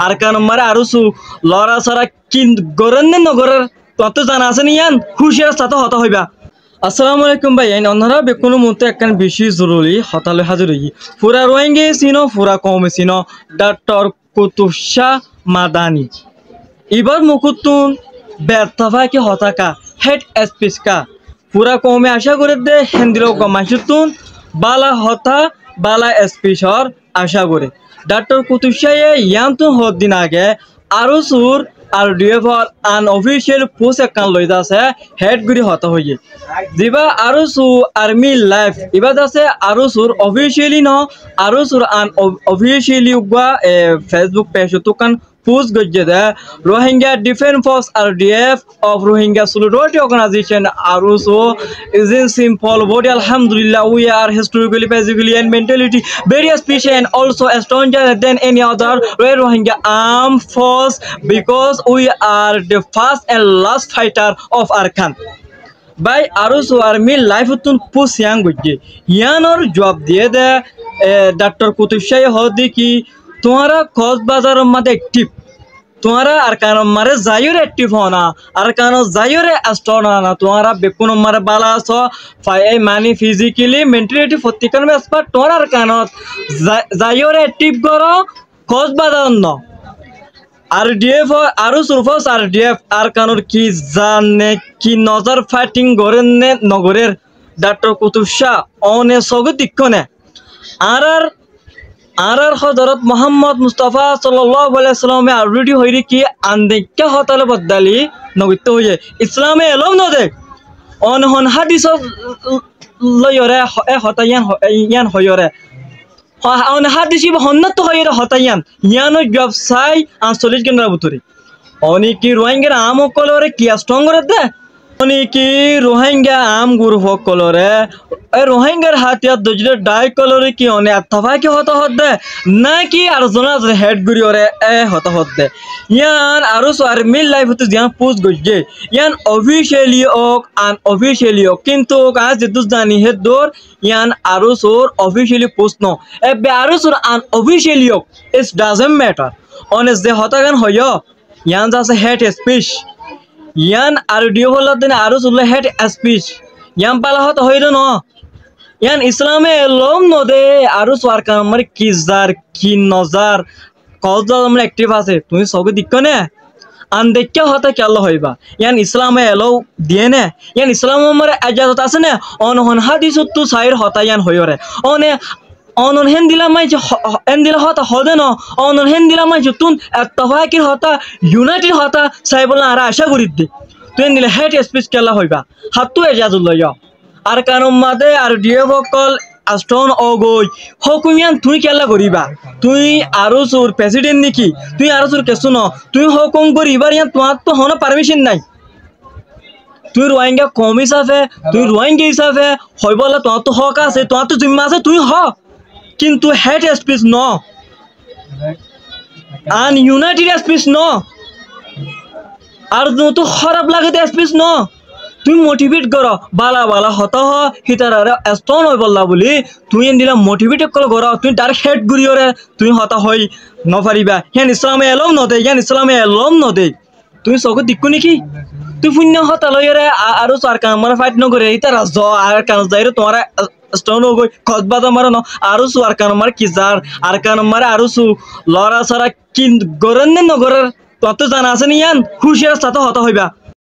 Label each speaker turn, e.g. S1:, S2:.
S1: আর কান মারে আরো সু লড়া সরা কিন গরেন নে নগরের তত জানা আছে নি ইয়ান হুশিয়ার সাথে হতা হইবা আসসালামু আলাইকুম ভাই আইন অন্যরা বেকুনো মুহূর্তে একখান বেশি জরুরি হতালে হাজির হই পুরা রোহিঙ্গে সিনো পুরা কমে সিনো ডক্টর কুতুব শাহ মাদানি এবার মুকুতুন ব্যর্থভায় কি হতাকা হেড স্পিচ কা পুরা কমে আশা করে দে হিন্দির গমাইতুন বালা হতা বালা স্পিচর আশা করে ডক্টর কুতুব শাহ ইয়ান তো হদ দিন আগে আরো সুর আর ডিএফআর আনঅফিশিয়াল পোস্ট একখান লইতা আছে হেড গুরি হতা হইয়ে দিবা আরো সু আর্মি লাইফ ইবাদ আছে আরো সুর অফিশিয়ালি ন আরো সুর আনঅফিশিয়ালি উগা ফেসবুক পেজ তুকান পোস্ট গজ্জে দে Rohingya defence force RDF of Rohingya solidarity organization ARSO is in simple body alhamdulillah we are historically physically and mentally very special and also stronger than any other Rohingya armed force because we are the first and last fighter of our country by arusu army life tun pus yang gujje yanor job diye de Dr. Kutub Shah hodi ki तुम्हारा खोज बाजार मध्य active तुम्हारा अरकानो मारे जायूर active होना अरकानो जायूर एस्ट्रॉन होना तुम्हारा बेकुनो मारे बाला सो phi मानी फिजिकली मेंटली फतिकन में स्पॉट तुम्हारा अरकानो जायूर एक्टिव करो खोज बाजार न आरडीएफ आरु सुरफस आरडीएफ अरकानोर की जाने की नजर फाइटिंग गोरेन ने नगरेर डॉक्टर कुतुब शाह ओने सोगु दिक्कने आर हजरत मोहम्मद मुस्तफा सल्लल्लाहु अलैहि वसल्लम में ऑलरेडी होइरी की आंदेक्या हतले बदली नगित होये इस्लामे एलम न दे अनहन हादिस लयरे ए हतायान होयरे अन हादिस हन्नत होयरे हतायान यानो व्यवसाय 48 केन्द्र बुतरी अनि की रोहिंग्या आम कलरे की स्ट्रंग दे अनि की रोहिंग्या आम ग्रुप कलरे रोहिंग्यार हाथियार दजले डाई कलरे की अने अथवा की हत दे ना कि आरजना हेड गुरी ओरे ए हत दे यान आरो आर्मी लाइफ तो ज्यान पोस्ट गजे यान ऑफिशियली ओक अनऑफिशियली ओक किंतु आज जितु जानी है दौर यान आरो सोर ऑफिशियली पोस्ट नो ए बे आरो सोर unofficially okay it doesn't matter ऑनेस दे हतागान होयो यान जासे हेड स्पीच यान आरडीओ होला दिन आरो सोर हेड स्पीच यान पाला हत होइदो न यान इस्लामे लोम न दे आरो सरकार हमर किजार की नजर कौजा हमर एक्टिव আছে তুমি সবে দিকনে আন দেখকে হতা কেলা হইবা यान इस्लामे এলো দিয়ে না यान इस्लाम हमर इजाजत আছে না অনহন হাদিস তো সাইর হতা यान হইরে অনে অনন হেন দিলা মাই এন দিলা হতা হদে ন অনন হেন দিলা মাই তুন তফাকির হতা ইউনাইটেড হতা সাইবলা আর আশা করি দে তুই দিলা হেড স্পিচ কেলা হইবা হাতু ইজাজত লইয়া আর কারণ মাদে আর ডিএফ কল আস্টন অগই হকুমিয়ান তুই কেলা করিবা তুই আরো সুর প্রেসিডেন্ট নাকি তুই আরো সুর কেসু ন তুই হুকুম করিবার ইয়ান তোমার তো হন পারমিশন নাই তুই রোহিঙ্গা কম হিসাবে তুই রোহিঙ্গা হিসাবে হইবলা তোমার তো হক আছে তোমার তো জিম্মা আছে তুই হ কিন্তু হেড স্পিচ ন আন ইউনাইটেড স্পিচ ন আর তো খারাপ লাগে স্পিচ ন তুই মোটিভেট কর বালা বালা হত হিতারে স্ট্রং হই বললা বলি তুই দিলা মোটিভেট কর তুই তার হেড গুরিয়রে তুই হতা হই নপারিবা হেন ইসলামে এলম নদে ইয়ান ইসলামে এলম নদে তুই সগু দিকু নাকি তুই পুণ্য হতা লইরে আরো সরকার মানে ফাইট ন করে ইতা রাজ আর কান যাইরে তোমারা স্ট্রং হই খজবাদ মার ন আরো সরকার মার কি জার আর কান মার আরো সু লরা সারা কিন গরেন ন গরের তত জানা আছে নি ইয়ান হুশিয়ার সাথে হতা হইবা